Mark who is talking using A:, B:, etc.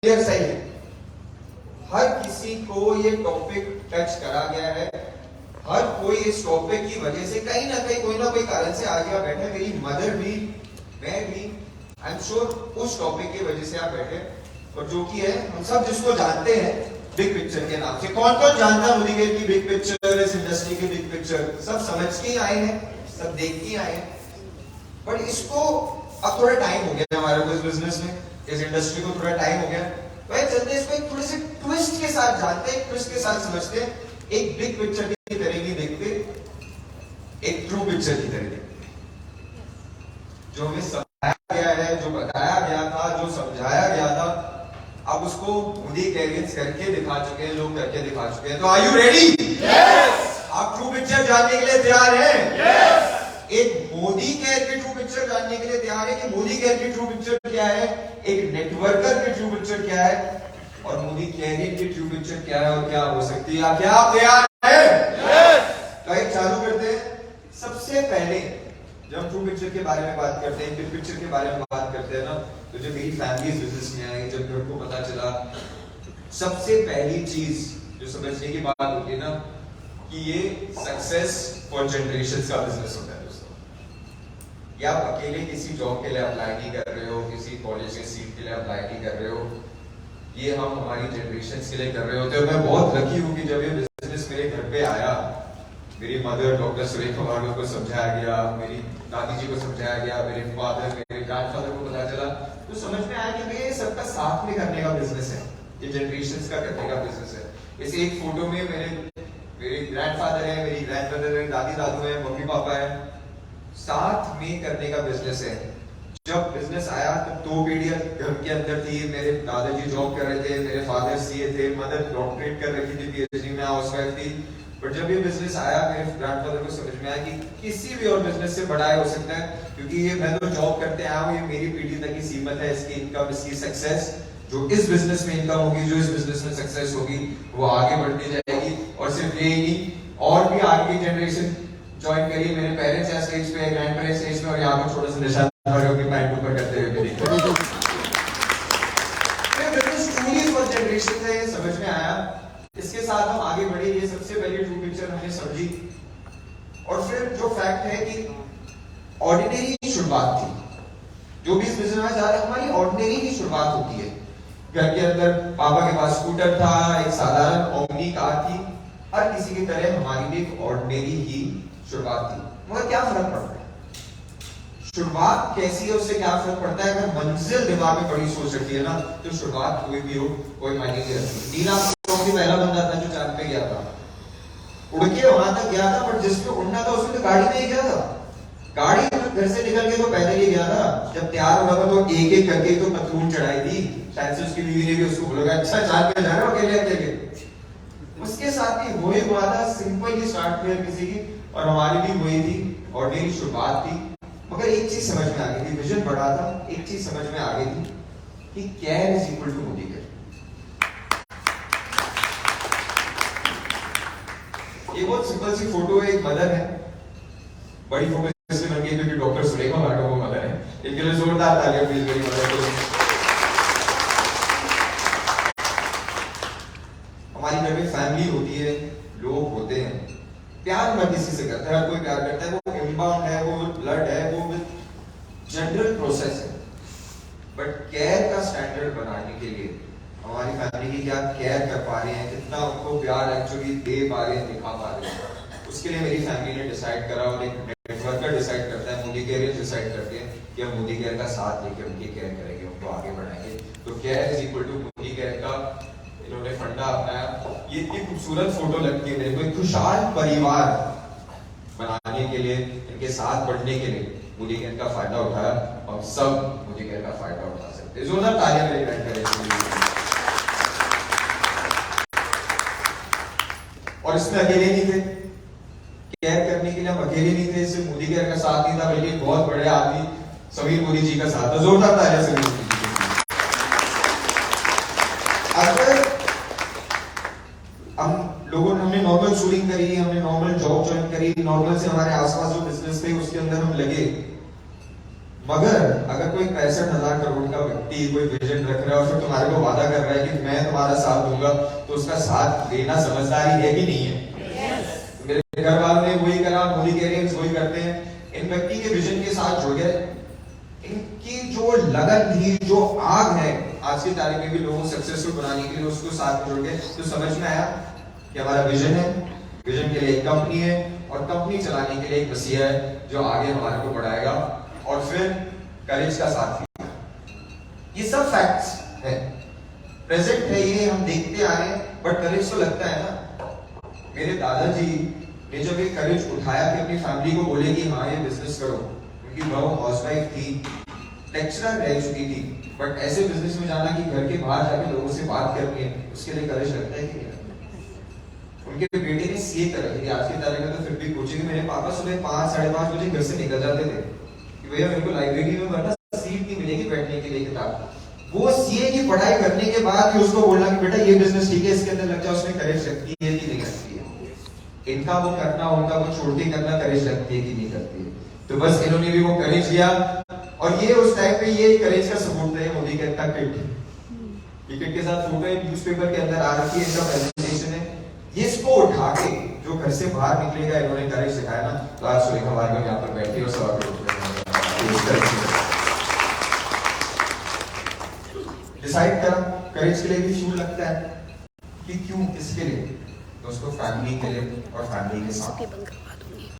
A: Clear सही है। हर किसी को ये टॉपिक टच करा गया है, हर कोई इस टॉपिक की वजह से कहीं ना कहीं कोई ना कोई कारण से आ गया बैठे। मेरी मदर भी, मैं भी, आई एम श्योर उस टॉपिक की वजह से आप बैठे। और जो कि है, हम सब जिसको जानते हैं बिग पिक्चर के नाम से। कौन कौन जानता है मोदी की बिग पिक्चर, इस इंडस्ट्री की बिग पिक्चर? सब समझ के ही आए हैं, सब देख के आए हैं। बट इसको अब थोड़ा टाइम हो गया हमारे को इस बिजनेस में, इस इंडस्ट्री को थोड़ा टाइम हो गया। वह चलते इसको एक थोड़े से ट्विस्ट के साथ जानते हैं, ट्विस्ट के साथ समझते हैं, एक बिग पिक्चर की तरह नहीं देखते, एक ट्रू पिक्चर की तरह देखते। जो हमें समझाया गया है, जो बताया गया था, जो समझाया गया था, अब उसको मोदी कैरियर्स करके दिखा चुके हैं, लोग करके दिखा चुके हैं। तो आर यू रेडी?
B: यस।
A: आप ट्रू पिक्चर जानने के लिए तैयार हैं?
B: यस।
A: एक मोदी केयर की ट्रू पिक्चर जानने के लिए तैयार है कि मोदी केयर की ट्रू पिक्चर क्या है, एक नेटवर्कर की ट्रू पिक्चर क्या है, और मोदी कैरियर की ट्रू पिक्चर क्या है और क्या हो सकती है? क्या आप तैयार हैं?
B: यस।
A: तो एक चालू करते हैं। सबसे पहले जब हम ट्रू पिक्चर के बारे में बात करते हैं, बिग पिक्चर के बारे में बात करते हैं ना, तो जब मेरी फैमिली इस बिजनेस में आई, जब मेरे को पता चला, सबसे पहली चीज जो समझने की बात होती है ना, कि ये सक्सेस फॉर जनरेशंस का बिजनेस होता है। या आप अकेले किसी जॉब के लिए अप्लाई नहीं कर रहे हो, किसी कॉलेज के सीट के लिए अप्लाई नहीं कर रहे हो, ये हम हमारी जनरेशंस के लिए कर रहे होते हैं। और मैं बहुत लकी हूँ कि जब ये बिजनेस मेरे घर पे आया, मेरी मदर डॉक्टर सुरेख कुमार को समझाया गया, मेरी दादी जी को समझाया गया, मेरे फादर, मेरे ग्रैंडफादर को पता चला, तो समझ में आया कि ये सबका साथ में करने का बिजनेस है, ये जनरेशंस का करने का बिजनेस है। इस एक फोटो में मेरे ग्रैंडफादर है, मेरी ग्रैंडमदर है, दादी दादू है, मम्मी पापा है, साथ में करने का बिजनेस है। जब बिजनेस आया तो 2 पीढ़ियां घर के अंदर थी। मेरे दादाजी जॉब कर रहे थे, मेरे फादर सीए थे, मदर डॉक्टरेट कर रही थी, पीएचडी में हाउसवाइफ थी। बट जब ये बिजनेस आया, मेरे ग्रैंडफादर को समझ में आया कि किसी भी और बिजनेस से बड़ा हो सकता है, क्योंकि ये मैं तो जॉब करते आया हूँ, ये मेरी पीढ़ी तक ही सीमित है। इसकी इनकम, इसकी सक्सेस, जो इस बिजनेस में इनकम होगी, जो इस बिजनेस में सक्सेस होगी, वो आगे बढ़ती जाएगी। और सिर्फ ये ही नहीं, और भी आगे की जनरेशन ज्वाइन करिए। मेरे पेरेंट्स हैं स्टेज पे, ग्रैंड पेरेंट्स स्टेज पे, और यहाँ पर छोटा सा निशान पैंट ऊपर करते हुए भी जनरेशन है, समझ में आया। इसके साथ हम आगे बढ़े, ये सबसे पहली ट्रू पिक्चर हमने समझी। और फिर जो फैक्ट है कि ऑर्डिनरी शुरुआत थी, जो भी इस बिजनेस में जा रहे हैं, हमारी ऑर्डिनरी ही शुरुआत होती है। घर के अंदर पापा के पास स्कूटर था, एक साधारण ओमनी कार थी, हर किसी की तरह हमारी भी एक ऑर्डिनरी ही शुरुआत थी। मगर क्या फर्क पड़ता है, शुरुआत कैसी है उससे क्या फर्क पड़ता है? अगर मंजिल दिमाग में बड़ी सोच रखी है ना, तो शुरुआत कोई भी हो, कोई मायने नहीं रखती। नीला पहला बंदा था जो चांद पे गया था, उड़ के वहां तक गया था, बट जिसमें उड़ना था उसमें तो गाड़ी में ही गया था। गाड़ी घर से निकल के तो पैदल ही गया था। जब तैयार हुआ था तो एक एक करके तो पतलून चढ़ाई थी। शायद से उसकी बीवी ने भी उसको बोला, अच्छा चांद पे जा रहे हो अकेले अकेले। उसके साथ भी वही हुआ था, सिंपल ही स्टार्ट हुआ किसी की, और हमारी भी वही थी, ऑर्डिनरी शुरुआत थी। मगर एक चीज समझ में आ गई थी, विजन बड़ा था। एक चीज समझ में आ गई थी कि care is equal to Modi care. ये बहुत सिंपल सी फोटो है, एक मदर है, बड़ी फोटो इसलिए बन गई क्योंकि डॉक्टर सुरेखा मार्टो वो मदर है। इनके लिए जोरदार तालियां प्लीज मेरी मदर को। हमारी घर में फैमिली होती है, लोग होते हैं, प्यार हर किसी से करता है, हर कोई प्यार करता है। वो इनबाउंड है, वो ब्लड है, वो जनरल प्रोसेस है। बट केयर का स्टैंडर्ड बनाने के लिए हमारी फैमिली की क्या केयर कर पा रहे हैं, कितना उनको प्यार एक्चुअली दे पा रहे हैं, दिखा पा रहे हैं, उसके लिए मेरी फैमिली ने डिसाइड करा, और एक नेटवर्कर डिसाइड करता है, मोदी केयर डिसाइड करते हैं कि हम मोदी केयर का साथ लेके उनकी केयर करेंगे, उनको आगे बढ़ाएंगे। तो care is equal to Modi care का इन्होंने फंडा अपनाया। ये इतनी खूबसूरत फोटो लगती है मेरे को, एक खुशहाल परिवार बनाने के लिए, इनके साथ बढ़ने के लिए मोदी केयर का फायदा उठाया, और सब मोदी केयर का फायदा उठा सकते हैं। जोरदार तालियां मेरे बैठ करें। और इसमें अकेले नहीं थे, केयर करने के लिए हम अकेले नहीं थे, इससे मोदी केयर का साथ नहीं था, बल्कि बहुत बड़े आदमी समीर मोदी जी का साथ था। जोरदार तालियां समीर मोदी जी। अगर हमने नॉर्मल शूटिंग करी, हमने नॉर्मल जॉब ज्वाइन करी, नॉर्मल से हमारे आसपास जो बिजनेस थे उसके अंदर हम लगे, मगर अगर कोई 65,000 करोड़ का प्रॉपर्टी, कोई विजन रख रहा है और फिर तुम्हारे को वादा कर रहा है कि मैं तुम्हारा साथ दूंगा, तो उसका साथ देना समझदारी है कि नहीं है? मेरे घर वालों ने वही करा, मोदी कह रहे हैं वही करते हैं। इन व्यक्ति के विजन के साथ जुड़ गए, इनकी जो लगन थी, जो आग है आज की तारीख में भी लोगों को सक्सेसफुल बनाने के लिए, उसको साथ में जुड़ गए। तो समझ में आया कि हमारा विजन है, विजन के लिए एक कंपनी है और कंपनी चलाने के लिए एक वसीयत है जो आगे हमारे को बढ़ाएगा, और फिर करेज का साथ दिया। ये सब फैक्ट्स है, प्रेजेंट है, ये हम देखते आ रहे हैं, बट करेज तो लगता है ना। मेरे दादाजी ने जब ये करेज उठाया कि अपनी फैमिली को बोले कि हाँ ये बिजनेस करो, क्योंकि वो हाउसवाइफ थी, लेक्चरर रह चुकी थी, बट ऐसे बिजनेस में जाना कि घर के बाहर जाके लोगों से बात करनी है, उसके लिए करेज लगता है कि नहीं? उनके बेटे ने सीए कर रखी थी, आज की तारीख में तो फिर भी कोचिंग, मेरे पापा सुबह 5 साढ़े 5 बजे घर से निकल जाते थे कि भैया मेरे को लाइब्रेरी में वरना सीट नहीं मिलेगी बैठने के लिए किताब। वो सीए की पढ़ाई करने के बाद ही उसको बोलना कि बेटा ये बिजनेस ठीक है, इसके अंदर लग जाओ, उसमें करेज लगती है कि नहीं लगती है? इनका वो करना, उनका वो छोड़ के करना, करेज लगती है कि नहीं करती है? तो बस इन्होंने भी वो करेज लिया, और ये उस टाइम पे ये करेज का सबूत है। मोदी कहता किट, किट के साथ फोटो न्यूज़पेपर के अंदर आ रखी है, इनका प्रेजेंटेशन है। ये इसको उठा के जो घर से बाहर निकलेगा, इन्होंने करेज सिखाया ना, तो आज सुरेखा भार्गव यहाँ पर बैठी और सवाल डिसाइड करा। करेज के लिए भी फ्यूल लगता है कि क्यों, किसके लिए? तो उसको फैमिली के लिए और फैमिली के साथ।